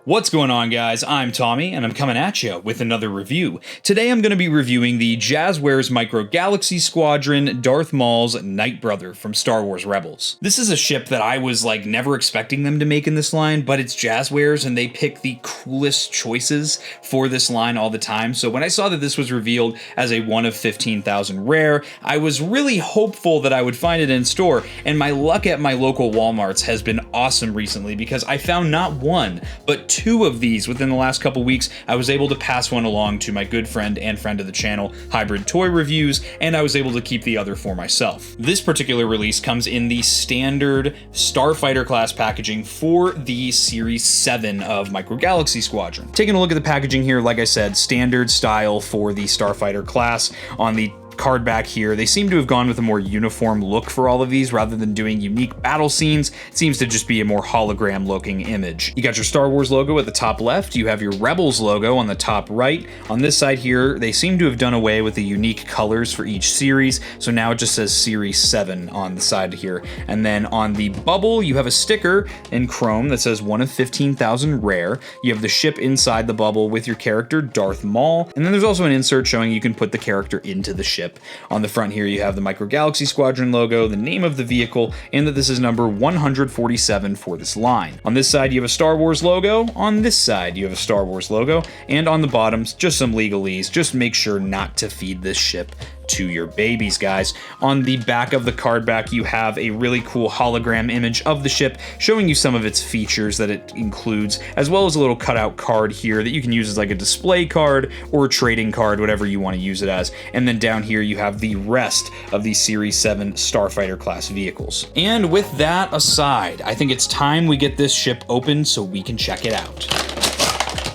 What's going on, guys? I'm Tommy, and I'm coming at you with another review. Today I'm going to be reviewing the Jazwares Micro Galaxy Squadron Darth Maul's Nightbrother from Star Wars Rebels. This is a ship that I was like never expecting them to make in this line, but it's Jazwares and they pick the coolest choices for this line all the time. So when I saw that this was revealed as a 1 of 15,000 rare, I was really hopeful that I would find it in store, and my luck at my local Walmarts has been awesome recently because I found not one, but 2 of these within the last couple weeks. I was able to pass one along to my good friend and friend of the channel, Hybrid Toy Reviews, and I was able to keep the other for myself. This particular release comes in the standard Starfighter class packaging for the Series 7 of Micro Galaxy Squadron. Taking a look at the packaging here, like I said, standard style for the Starfighter class. On the card back here, they seem to have gone with a more uniform look for all of these rather than doing unique battle scenes. It seems to just be a more hologram looking image. You got your Star Wars logo at the top left, you have your Rebels logo on the top right. On this side here, they seem to have done away with the unique colors for each series, so now it just says Series 7 on the side here. And then on the bubble, you have a sticker in chrome that says 1 of 15,000 rare. You have the ship inside the bubble with your character, Darth Maul, and then there's also an insert showing you can put the character into the ship. On the front here, you have the Micro Galaxy Squadron logo, the name of the vehicle, and that this is number 147 for this line. On this side, you have a Star Wars logo. On this side, you have a Star Wars logo. And on the bottoms, just some legalese. Just make sure not to feed this ship to your babies, guys. On the back of the card back, you have a really cool hologram image of the ship showing you some of its features that it includes, as well as a little cutout card here that you can use as like a display card or a trading card, whatever you want to use it as. And then down here you have the rest of the Series 7 Starfighter class vehicles. And with that aside, I think it's time we get this ship open so we can check it out.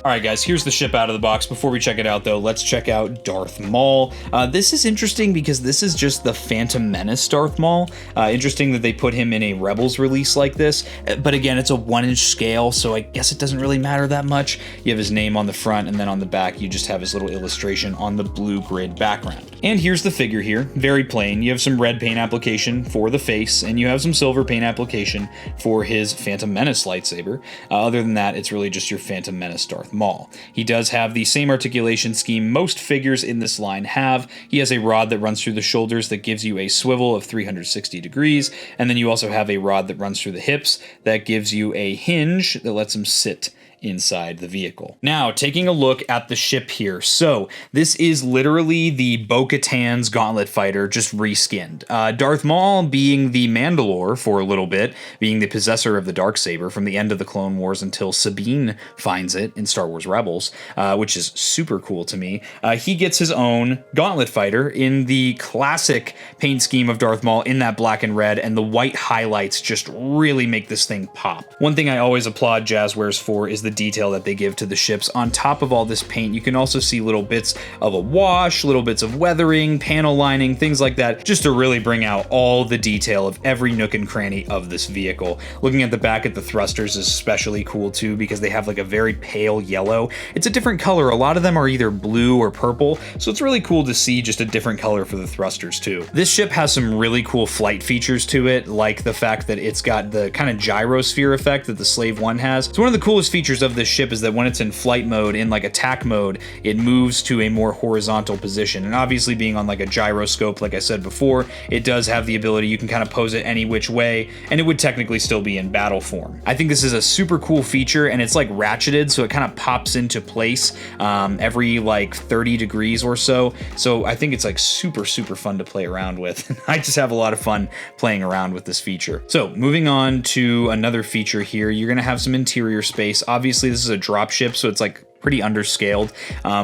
Alright guys, here's the ship out of the box. Before we check it out though, let's check out Darth Maul. This is interesting because this is just the Phantom Menace Darth Maul. Interesting that they put him in a Rebels release like this, but again, it's a 1-inch scale, so I guess it doesn't really matter that much. You have his name on the front, and then on the back, you just have his little illustration on the blue grid background. And here's the figure here, very plain. You have some red paint application for the face, and you have some silver paint application for his Phantom Menace lightsaber. Other than that, it's really just your Phantom Menace Darth Maul. He does have the same articulation scheme most figures in this line have. He has a rod that runs through the shoulders that gives you a swivel of 360 degrees, and then you also have a rod that runs through the hips that gives you a hinge that lets him sit inside the vehicle. Now, taking a look at the ship here. So, this is literally the Bo-Katan's Gauntlet Fighter, just reskinned. Darth Maul being the Mandalore for a little bit, being the possessor of the Darksaber from the end of the Clone Wars until Sabine finds it in Star Wars Rebels, which is super cool to me. He gets his own Gauntlet Fighter in the classic paint scheme of Darth Maul in that black and red, and the white highlights just really make this thing pop. One thing I always applaud Jazwares for is the detail that they give to the ships. On top of all this paint, you can also see little bits of a wash, little bits of weathering, panel lining, things like that, just to really bring out all the detail of every nook and cranny of this vehicle. Looking at the back at the thrusters is especially cool too, because they have like a very pale yellow. It's a different color. A lot of them are either blue or purple, so it's really cool to see just a different color for the thrusters too. This ship has some really cool flight features to it, like the fact that it's got the kind of gyrosphere effect that the Slave 1 has. So one of the coolest features of this ship is that when it's in flight mode, in like attack mode, it moves to a more horizontal position. And obviously being on like a gyroscope, like I said before, it does have the ability, you can kind of pose it any which way, and it would technically still be in battle form. I think this is a super cool feature, and it's like ratcheted, so it kind of pops into place every like 30 degrees or so. So I think it's like super fun to play around with. I just have a lot of fun playing around with this feature. So moving on to another feature here, you're gonna have some interior space. Obviously this is a drop ship, so it's like pretty underscaled,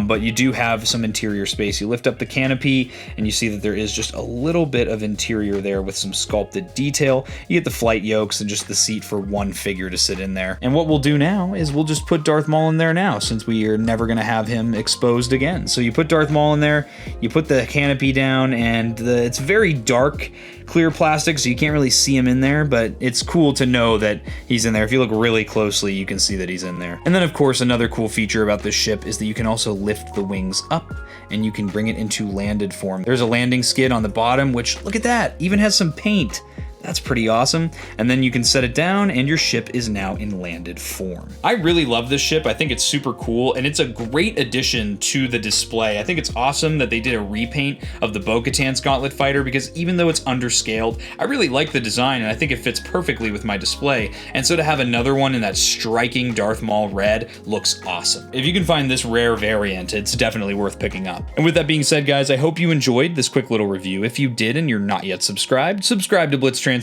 but you do have some interior space. You lift up the canopy and you see that there is just a little bit of interior there with some sculpted detail. You get the flight yokes and just the seat for one figure to sit in there. And what we'll do now is we'll just put Darth Maul in there now, since we are never going to have him exposed again. So you put Darth Maul in there, you put the canopy down, and it's very dark, clear plastic, so you can't really see him in there, but it's cool to know that he's in there. If you look really closely, you can see that he's in there. And then of course another cool feature about this ship is that you can also lift the wings up and you can bring it into landed form. There's a landing skid on the bottom, which, look at that, even has some paint. That's pretty awesome. And then you can set it down and your ship is now in landed form. I really love this ship. I think it's super cool and it's a great addition to the display. I think it's awesome that they did a repaint of the Bo-Katan's Gauntlet Fighter, because even though it's underscaled, I really like the design and I think it fits perfectly with my display. And so to have another one in that striking Darth Maul red looks awesome. If you can find this rare variant, it's definitely worth picking up. And with that being said, guys, I hope you enjoyed this quick little review. If you did and you're not yet subscribed, subscribe to Blitz Transmissions.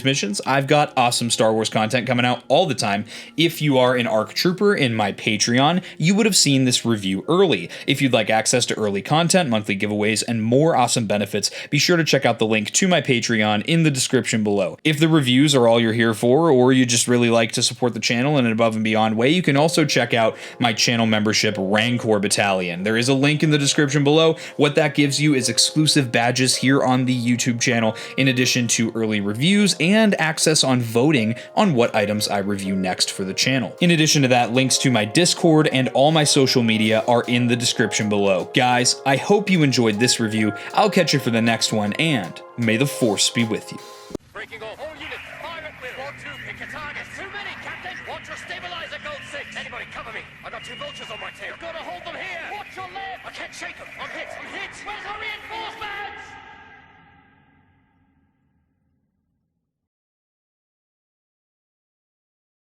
I've got awesome Star Wars content coming out all the time. If you are an ARC Trooper in my Patreon, you would have seen this review early. If you'd like access to early content, monthly giveaways, and more awesome benefits, be sure to check out the link to my Patreon in the description below. If the reviews are all you're here for, or you just really like to support the channel in an above and beyond way, you can also check out my channel membership, Rancor Battalion. There is a link in the description below. What that gives you is exclusive badges here on the YouTube channel, in addition to early reviews and access on voting on what items I review next for the channel. In addition to that, links to my Discord and all my social media are in the description below. Guys, I hope you enjoyed this review. I'll catch you for the next one, and may the Force be with you. Breaking off all units, fire at will. 1-2, pick your targets. Too many, Captain. Watch your stabilizer, Gold 6. Anybody cover me. I got 2 vultures on my tail. Gotta hold them here. Watch your left. I can't shake them. I'm hit. Where's our